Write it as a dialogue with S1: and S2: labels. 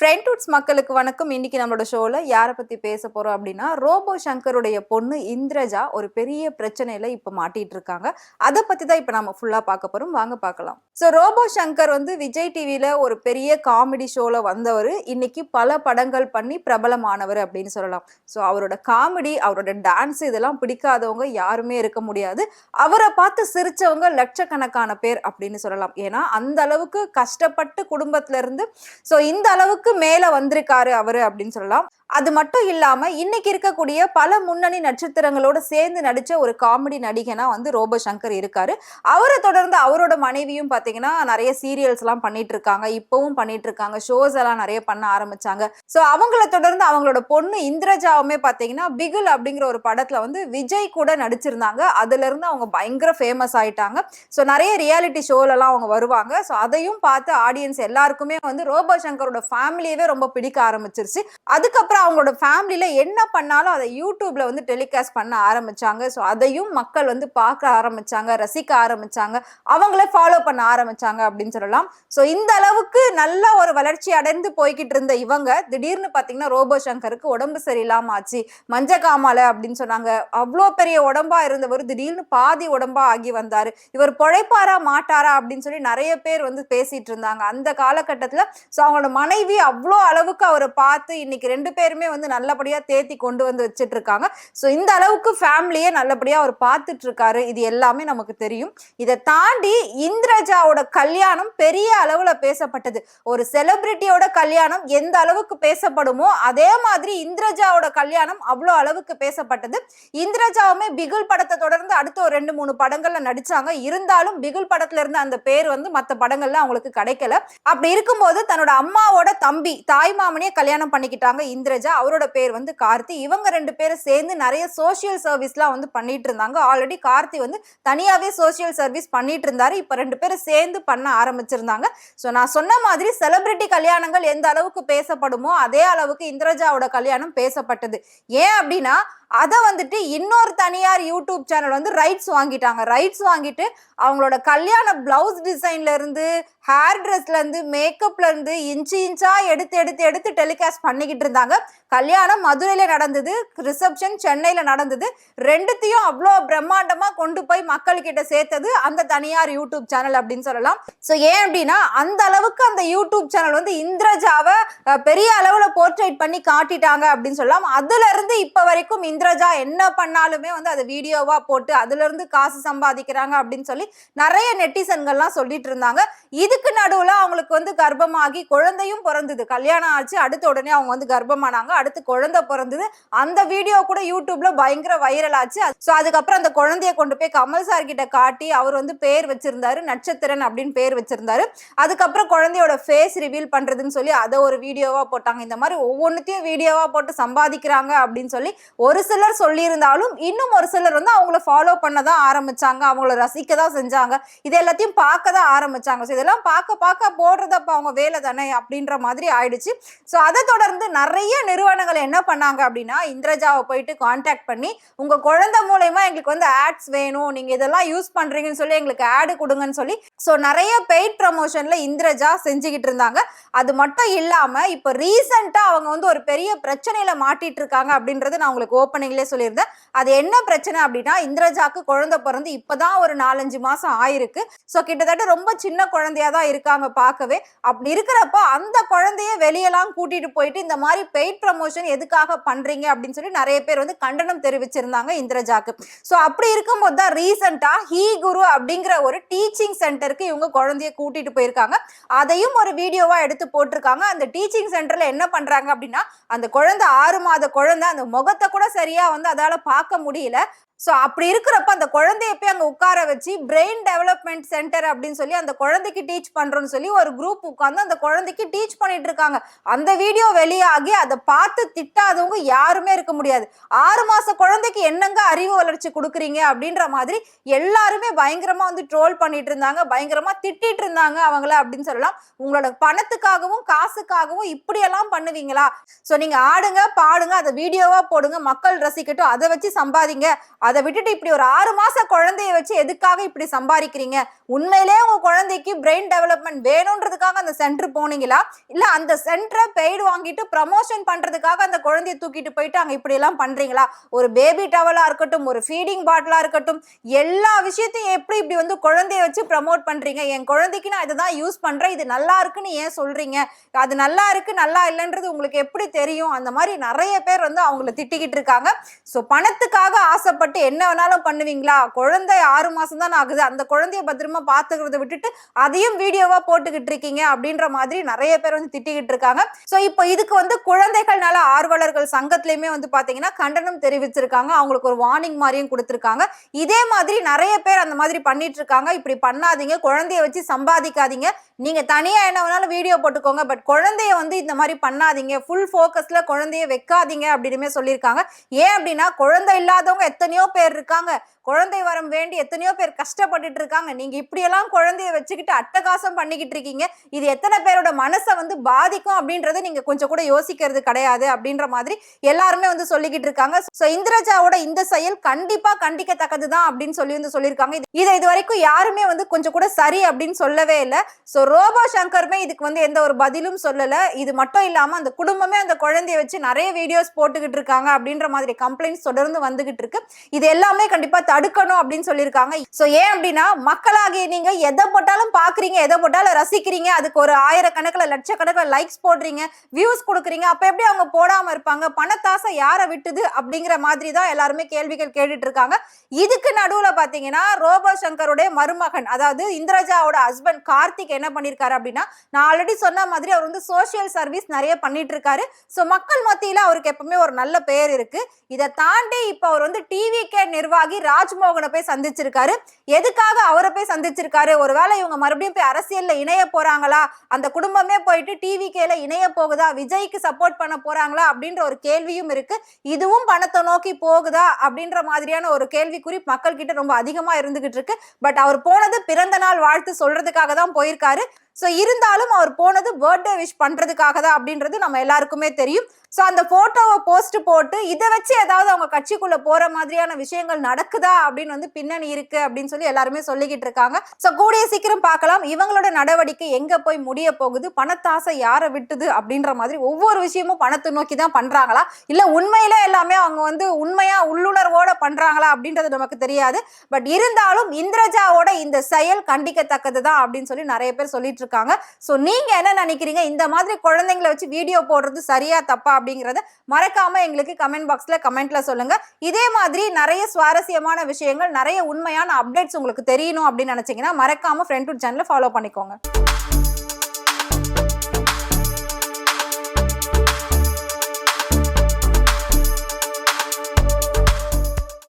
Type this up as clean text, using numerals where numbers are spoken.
S1: ஃப்ரெண்ட்வுட்ஸ் மக்களுக்கு வணக்கம். இன்னைக்கு நம்மளோட ஷோல யாரை பத்தி பேச போறோம் அப்படின்னா, ரோபோ சங்கருடைய பொண்ணு இந்திரஜா ஒரு பெரிய பிரச்சனையில இப்ப மாட்டிட்டு இருக்காங்க. அதை பத்தி தான் இப்ப நம்ம ஃபுல்லா பார்க்க போறோம். வாங்க பார்க்கலாம். ரோபோ சங்கர் வந்து விஜய் டிவில ஒரு பெரிய காமெடி ஷோல வந்தவர். இன்னைக்கு பல படங்கள் பண்ணி பிரபலமானவர் அப்படின்னு சொல்லலாம். அவரோட காமெடி, அவரோட டான்ஸ் இதெல்லாம் பிடிக்காதவங்க யாருமே இருக்க முடியாது. அவரை பார்த்து சிரிச்சவங்க லட்சக்கணக்கான பேர் அப்படின்னு சொல்லலாம். ஏன்னா அந்த அளவுக்கு கஷ்டப்பட்டு குடும்பத்துல இருந்து இந்த அளவுக்கு மேல வந்திருக்காரு அவரு அப்படின்னு சொல்லலாம். அது மட்டும் இல்லாம இன்னைக்கு இருக்கக்கூடிய பல முன்னணி நட்சத்திரங்களோட சேர்ந்து நடிச்ச ஒரு காமெடி நடிகனா வந்து ரோபோ சங்கர் இருக்காரு. அவரை தொடர்ந்து அவரோட மனைவியும் பாத்தீங்கன்னா நிறைய சீரியல்ஸ் எல்லாம் பண்ணிட்டு இருக்காங்க. இப்பவும் பண்ணிட்டு இருக்காங்க. ஷோஸ் எல்லாம் நிறைய பண்ண ஆரம்பிச்சாங்க. அவங்கள தொடர்ந்து அவங்களோட பொண்ணு இந்திரஜாவுமே பாத்தீங்கன்னா பிகில் அப்படிங்கிற ஒரு படத்துல வந்து விஜய் கூட நடிச்சிருந்தாங்க. அதுல இருந்து அவங்க பயங்கர ஃபேமஸ் ஆயிட்டாங்க. நிறைய ரியாலிட்டி ஷோல எல்லாம் அவங்க வருவாங்க. அதையும் பார்த்து ஆடியன்ஸ் எல்லாருக்குமே வந்து ரோபோ சங்கரோட ஃபேமிலியவே ரொம்ப பிடிக்க ஆரம்பிச்சிருச்சு. அதுக்கப்புறம் அவங்களோட ஃபேமிலியில என்ன பண்ணாலும் அதை யூடியூப்ல வந்து டெலிகாஸ்ட் பண்ண ஆரம்பிச்சாங்க. அதையும் மக்கள் வந்து பார்க்க ஆரம்பிச்சாங்க, ரசிக்க ஆரம்பிச்சாங்க, அவங்களே ஃபாலோ பண்ண ஆரம்பிச்சாங்க அப்படின்னு சொல்லலாம். இந்த அளவுக்கு நல்ல ஒரு வளர்ச்சி அடைந்து போய்கிட்டு இருந்த இவங்க திடீர்னு பாத்தீங்கன்னா ரோபோ சங்கருக்கு உடம்பு சரியில்லாம ஆச்சு, மஞ்சக்காமால அப்படின்னு சொன்னாங்க. அவ்வளோ பெரிய உடம்பா இருந்தவர் திடீர்னு பாதி உடம்பா ஆகி வந்தாரு. இவர் பொழைப்பாரா மாட்டாரா அப்படின்னு சொல்லி நிறைய பேர் வந்து பேசிட்டு இருந்தாங்க அந்த காலகட்டத்துல. அவங்களோட மனைவி அவ்வளோ அளவுக்கு அவரை பார்த்து இன்னைக்கு ரெண்டு பேருமே வந்து நல்லபடியா தேத்தி கொண்டு வந்து வச்சிட்டு இருக்காங்க. இந்த அளவுக்கு ஃபேமிலியே நல்லபடியா அவர் பார்த்துட்டு இருக்காரு. இது எல்லாமே நமக்கு தெரியும். இதை தாண்டி இந்திரஜாவோட கல்யாணம் பெரிய அளவுல பேசப்பட்டது. ஒரு செலிபிரிட்டியோட கல்யாணம் எந்த அளவுக்கு பேசப்படுமோ அதே மாதிரி இந்திரஜாவோட கல்யாணம் அவ்வளோ அளவுக்கு பேசப்பட்டது. இந்திரஜாவுமே பிகில் படத்தை தொடர்ந்து அடுத்த ஒரு 2-3 படங்கள்ல நடிச்சாங்க. இருந்தாலும் பிகில் படத்துல இருந்து அந்த பேர் வந்து மற்ற படங்கள்ல அவங்களுக்கு கிடைக்கல. அப்படி இருக்கும்போது தன்னோட அம்மாவோட தம்பி தாய் மாமனையே கல்யாணம் பண்ணிக்கிட்டாங்க இந்திரஜா. அவரோட பேர் வந்து கார்த்தி. இவங்க 2 பேரும் சேர்ந்து நிறைய சோசியல் சர்வீஸ்லாம் வந்து பண்ணிட்டு இருந்தாங்க. ஆல்ரெடி கார்த்தி வந்து தனியாவே சோசியல் சர்வீஸ் பண்ணிட்டு இருந்தாரு. இப்ப 2 பேரும் சேர்ந்து பண்ண ஆரம்பிச்சிருந்தாங்க. நான் சொன்ன மாதிரி செலிபிரிட்டி கல்யாணங்கள் எந்த அளவுக்கு பேசப்படுமோ அதே அளவுக்கு இந்திரஜாவோட கல்யாணம் பேசப்பட்டது. ஏன் அப்படின்னா அதை வந்துட்டு இன்னொரு தனியார் யூடியூப் சேனல் வந்து ரைட்ஸ் வாங்கிட்டாங்க. ரைட்ஸ் வாங்கிட்டு அவங்களோட கல்யாண பிளவுஸ் டிசைன்ல இருந்து, ஹேர் ட்ரெஸ்ல இருந்து, மேக்கப்ல இருந்து இன்ச்சா எடுத்து டெலிகாஸ்ட் பண்ணிக்கிட்டு இருந்தாங்க. கல்யாணம் மதுரையில நடந்தது, ரிசப்ஷன் சென்னையில நடந்தது. ரெண்டுத்தையும் அவ்வளோ பிரம்மாண்டமா கொண்டு போய் மக்கள் கிட்ட சேர்த்தது அந்த தனியார் யூடியூப் சேனல் அப்படின்னு சொல்லலாம். ஏன் அப்படின்னா அந்த அளவுக்கு அந்த யூடியூப் சேனல் வந்து இந்திரஜாவை பெரிய அளவுல போர்ட்ரேட் பண்ணி காட்டிட்டாங்க அப்படின்னு சொல்லலாம். அதுல இருந்து இப்ப வரைக்கும் இந்திரஜா என்ன பண்ணாலுமே வந்து அதை வீடியோவா போட்டு அதுல இருந்து காசு சம்பாதிக்கிறாங்க அப்படின்னு சொல்லி நிறைய நெட்டிசன்கள்லாம் சொல்லிட்டு இருந்தாங்க. இதுக்கு நடுவுல அவங்களுக்கு வந்து கர்ப்பமாகி குழந்தையும் பிறந்தது. கல்யாணம் ஆச்சு, அடுத்த உடனே அவங்க வந்து கர்ப்பமானாங்க, அடுத்து குழந்தை பிறந்தது. அந்த வீடியோ கூட யூடியூப்ல பயங்கர வைரல் ஆச்சு. அதுக்கப்புறம் அந்த குழந்தைய கொண்டு போய் கமல் சார் கிட்ட காட்டி அவர் வந்து பேர் வச்சிருந்தாரு, நட்சத்திரன் அப்படின்னு பேர் வச்சிருந்தாரு. அதுக்கப்புறம் குழந்தையோட ஃபேஸ் ரிவீல் பண்றதுன்னு சொல்லி அதை ஒரு வீடியோவா போட்டாங்க. இந்த மாதிரி ஒவ்வொன்றுத்தையும் வீடியோவா போட்டு சம்பாதிக்கிறாங்க அப்படின்னு சொல்லி ஒரு சிலர் சொல்லி இருந்தாலும் இன்னும் ஒரு சிலர் வந்து அவங்கள ஃபாலோ பண்ணதான் ஆரம்பிச்சாங்க, அவங்கள ரசிக்க தான் செஞ்சாங்க, இது எல்லாத்தையும் பார்க்க தான் ஆரம்பிச்சாங்க. இதெல்லாம் பார்க்க போடுறதப்ப அவங்க வேலை தானே அப்படின்ற மாதிரி ஆயிடுச்சு. அதை தொடர்ந்து நிறைய நிறுவனங்கள் என்ன பண்ணாங்க அப்படின்னா இந்திரஜாவை போயிட்டு கான்டாக்ட் பண்ணி உங்க குழந்தை மூலமா எங்களுக்கு வந்து ஆட்ஸ் வேணும், நீங்க இதெல்லாம் யூஸ் பண்றீங்கன்னு சொல்லி எங்களுக்கு ஆடு கொடுங்கன்னு சொல்லி நிறைய பெய்ட் ப்ரமோஷன்ல இந்திரஜா செஞ்சுக்கிட்டு இருந்தாங்க. அது மட்டும் இல்லாம இப்ப ரீசெண்டா அவங்க வந்து ஒரு பெரிய பிரச்சனையில மாட்டிட்டு இருக்காங்க அப்படின்றது நான் உங்களுக்கு ஓப்பனிங்லேயே சொல்லியிருந்தேன். அது என்ன பிரச்சனை அப்படின்னா இந்திரஜாக்கு குழந்தை பிறந்து இப்பதான் ஒரு 4-5 மாசம் ஆயிருக்கு. கிட்டத்தட்ட ரொம்ப சின்ன குழந்தையா தான் இருக்காங்க பார்க்கவே. அப்படி இருக்கிறப்ப அந்த குழந்தைய வெளியெல்லாம் கூட்டிட்டு போயிட்டு இந்த மாதிரி பெய்ட் ப்ரமோஷன் எதுக்காக பண்றீங்க அப்படின்னு சொல்லி நிறைய பேர் வந்து கண்டனம் தெரிவிச்சிருந்தாங்க இந்திரஜாக்கு. அப்படி இருக்கும்போது தான் ரீசெண்டா ஹீ குரு அப்படிங்கிற ஒரு டீச்சிங் சென்டருக்கு இவங்க குழந்தைய கூட்டிட்டு போயிருக்காங்க. அதையும் ஒரு வீடியோவா எடுத்து போட்டிருக்காங்க. அந்த டீச்சிங் சென்டர்ல என்ன பண்றாங்க அப்படின்னா அந்த குழந்தை 6 மாத குழந்தை, அந்த முகத்தை கூட சரியா வந்து அதால பார்க்க முடியல. அப்படி இருக்கிறப்ப அந்த குழந்தைய போய் அங்க உட்கார வச்சு பிரெயின் டெவலப்மெண்ட் சென்டர் அப்படின்னு சொல்லி அந்த குழந்தைக்கு டீச் பண்றோம்னு சொல்லி ஒரு குரூப் உட்கார்ந்து அந்த குழந்தைக்கு டீச் பண்ணிட்டு இருக்காங்க. அந்த வீடியோ வெளியாகி அதை பார்த்து திட்டாதவங்க யாருமே இருக்க முடியாது. 6 மாச குழந்தைக்கு என்னங்க அறிவு வளர்ச்சி கொடுக்குறீங்க அப்படின்ற மாதிரி எல்லாருமே பயங்கரமா வந்து ட்ரோல் பண்ணிட்டு இருந்தாங்க, பயங்கரமா திட்டிட்டு இருந்தாங்க அவங்கள அப்படின்னு சொல்லலாம். உங்களோட பணத்துக்காகவும் காசுக்காகவும் இப்படியெல்லாம் பண்ணுவீங்களா? நீங்க ஆடுங்க பாடுங்க, அதை வீடியோவா போடுங்க, மக்கள் ரசிக்கட்டும், அதை வச்சு சம்பாதிங்க, அதை விட்டுட்டு இப்படி ஒரு 6 மாச குழந்தைய வச்சு எதுக்காக இப்படி சம்பாதிக்கிறீங்க? உண்மையிலே உங்க குழந்தைக்கு பிரெயின் டெவலப்மெண்ட் வேணும்ன்றதுக்காக அந்த சென்டர் போனீங்களா, இல்ல அந்த சென்டரை பெய்டு வாங்கிட்டு ப்ரமோஷன் பண்றதுக்காக அந்த குழந்தைய தூக்கிட்டு போயிட்டு அங்க இப்படி எல்லாம் பண்றீங்களா? ஒரு பேபி டவலா இருக்கட்டும், ஒரு ஃபீடிங் பாட்டிலா இருக்கட்டும், எல்லா விஷயத்தையும் எப்படி இப்படி வந்து குழந்தைய வச்சு ப்ரமோட் பண்றீங்க? என் குழந்தைக்கு நான் இதுதான் யூஸ் பண்றேன், இது நல்லா இருக்குன்னு ஏன் சொல்றீங்க? அது நல்லா இருக்கு நல்லா இல்லைன்றது உங்களுக்கு எப்படி தெரியும்? அந்த மாதிரி நிறைய பேர் வந்து அவங்கள திட்டிக்கிட்டு இருக்காங்க. ஸோ பணத்துக்காக ஆசைப்பட்டு என்ன வேணாலும் பண்ணுவீங்களா? குழந்தை 6 மாசம் தான் ஆகுது, அந்த குழந்தைய பத்திரமா பாத்துக்கிறத விட்டுட்டு அதையும் வீடியோவா போட்டுக்கிட்டு இருக்கீங்க அப்படின்ற மாதிரி நிறைய பேர் வந்து திட்டிக்கிட்டு இருக்காங்க. ஸோ இப்போ இதுக்கு வந்து குழந்தைகள் நல ஆர்வலர்கள் சங்கத்திலயுமே வந்து பாத்தீங்கன்னா கண்டனம் தெரிவிச்சிருக்காங்க. அவங்களுக்கு ஒரு வார்னிங் மாதிரியும் கொடுத்திருக்காங்க. இதே மாதிரி நிறைய பேர் அந்த மாதிரி பண்ணிட்டு இருக்காங்க. இப்படி பண்ணாதீங்க, குழந்தைய வச்சு சம்பாதிக்காதீங்க, நீங்க தனியா என்ன வேணாலும் வீடியோ போட்டுக்கோங்க, பட் குழந்தைய வந்து இந்த மாதிரி பண்ணாதீங்க, ஃபுல் ஃபோக்கஸ்ல குழந்தைய வைக்காதீங்க அப்படின்னு சொல்லியிருக்காங்க. ஏன் அப்படின்னா குழந்தை இல்லாதவங்க எத்தனையோ பேர் இருக்காங்க, குழந்தை வரம் வேண்டி எத்தனையோ பேர் கஷ்டப்பட்டுட்டு இருக்காங்க. நீங்க இப்படியெல்லாம் குழந்தைய வச்சுக்கிட்டு அட்டகாசம் பண்ணிக்கிட்டு இருக்கீங்க, இது எத்தனை பேரோட மனசை வந்து பாதிக்கும் அப்படின்றத நீங்க கொஞ்சம் கூட யோசிக்கிறது கிடையாது அப்படின்ற மாதிரி எல்லாருமே வந்து சொல்லிக்கிட்டு இருக்காங்க. சோ இந்திரஜாவோட இந்த செயல் கண்டிப்பா கண்டிக்கத்தக்கதுதான் அப்படின்னு சொல்லி வந்து சொல்லியிருக்காங்க. இதை இது வரைக்கும் யாருமே வந்து கொஞ்சம் கூட சரி அப்படின்னு சொல்லவே இல்லை. சோ ரோபோ சங்கருமே இதுக்கு வந்து எந்த ஒரு பதிலும் சொல்லல. இது மட்டும் இல்லாம அந்த குடும்பமே அந்த குழந்தைய வச்சு நிறைய வீடியோஸ் போட்டுக்கிட்டு இருக்காங்க அப்படின்ற மாதிரி கம்ப்ளைண்ட்ஸ் தொடர்ந்து வந்துகிட்டு இருக்கு. இது எல்லாமே கண்டிப்பா தடுக்கணும் அப்படின்னு சொல்லியிருக்காங்க. சோ ஏன் அப்படின்னா மக்களாகிய நீங்க எதை போட்டாலும் பாக்குறீங்க, எதை போட்டாலும் ரசிக்கிறீங்க, அதுக்கு ஒரு ஆயிரக்கணக்கில் லட்சக்கணக்கில் லைக்ஸ் போடுறீங்க, வியூஸ் கொடுக்குறீங்க, அப்ப எப்படி அவங்க போடாம இருப்பாங்க? பணத்தாசை யாரை விட்டுது அப்படிங்கிற மாதிரி தான் எல்லாருமே கேள்விகள் கேட்டுட்டு இருக்காங்க. இதுக்கு நடுவுல பாத்தீங்கன்னா ரோபோ சங்கருடைய மருமகன், அதாவது இந்திரஜாவோட ஹஸ்பண்ட் கார்த்திக் என்ன பண்ணிருக்காரு அப்படின்னா, நான் ஆல்ரெடி சொன்ன மாதிரி அவர் வந்து சோசியல் சர்வீஸ் நிறைய பண்ணிட்டு இருக்காரு. சோ மக்கள் மத்தியில அவருக்கு எப்பவுமே ஒரு நல்ல பெயர் இருக்கு. இதை தாண்டி இப்ப அவர் வந்து டிவிகே நிர்வாகி ராஜ்மோகனை போய் சந்திச்சிருக்காரு. எதுக்காக அவரை போய் சந்திச்சிருக்காரு? ஒருவேளை இவங்க மறுபடியும் போய் அரசியல்ல இணைய போறாங்களா, அந்த குடும்பமே போயிட்டு டிவிகேல இணைய போகுதா, விஜய்க்கு சப்போர்ட் பண்ண போறாங்களா அப்படின்ற ஒரு கேள்வியும் இருக்கு. இதுவும் பணத்தை நோக்கி போகுதா அப்படின்ற மாதிரியான ஒரு கேள்விக்குறி மக்கள் கிட்ட ரொம்ப அதிகமா இருந்துகிட்டு இருக்கு. பட் அவர் போனது பிறந்த நாள் வாழ்த்து சொல்றதுக்காக தான் போயிருக்காரு. சோ இருந்தாலும் அவர் போனது பர்த்டே விஷ் பண்றதுக்காக தான் அப்படின்றது நம்ம எல்லாருக்குமே தெரியும். சோ அந்த போட்டோவை போஸ்ட் போட்டு இதை வச்சு ஏதாவது அவங்க கட்சிக்குள்ள போற மாதிரியான விஷயங்கள் நடக்குதா அப்படின்னு வந்து பின்னணி இருக்கு அப்படின்னு சொல்லி எல்லாருமே சொல்லிக்கிட்டு இருக்காங்க. சோ கூடிய சீக்கிரம் பார்க்கலாம் இவங்களோட நடவடிக்கை எங்க போய் முடிய போகுது, பணத்தாசை யாரை விட்டுது அப்படின்ற மாதிரி ஒவ்வொரு விஷயமும் பணத்தை நோக்கி தான் பண்றாங்களா, இல்ல உண்மையிலே எல்லாமே அவங்க வந்து உண்மையா உள்ளுணர்வோட பண்றாங்களா அப்படின்றது நமக்கு தெரியாது. பட் இருந்தாலும் இந்திரஜாவோட இந்த செயல் கண்டிக்கத்தக்கது தான் அப்படின்னு சொல்லி நிறைய பேர் சொல்லிட்டு இருக்காங்க. சோ நீங்க என்ன நினைக்கிறீங்க? இந்த மாதிரி குழந்தைங்களை வச்சு வீடியோ போடுறது சரியா தப்பா அப்படிங்கறத மறக்காம எங்களுக்கு கமெண்ட் பாக்ஸ்ல கமெண்ட்ல சொல்லுங்க. இதே மாதிரி நிறைய சுவாரஸ்யமான விஷயங்கள், நிறைய உண்மையான அப்டேட்ஸ் உங்களுக்கு தெரியணும் அப்படின்னு நினைச்சீங்கன்னா மறக்காம ஃப்ரெண்ட் டு சேனலை ஃபாலோ பண்ணிக்கோங்க.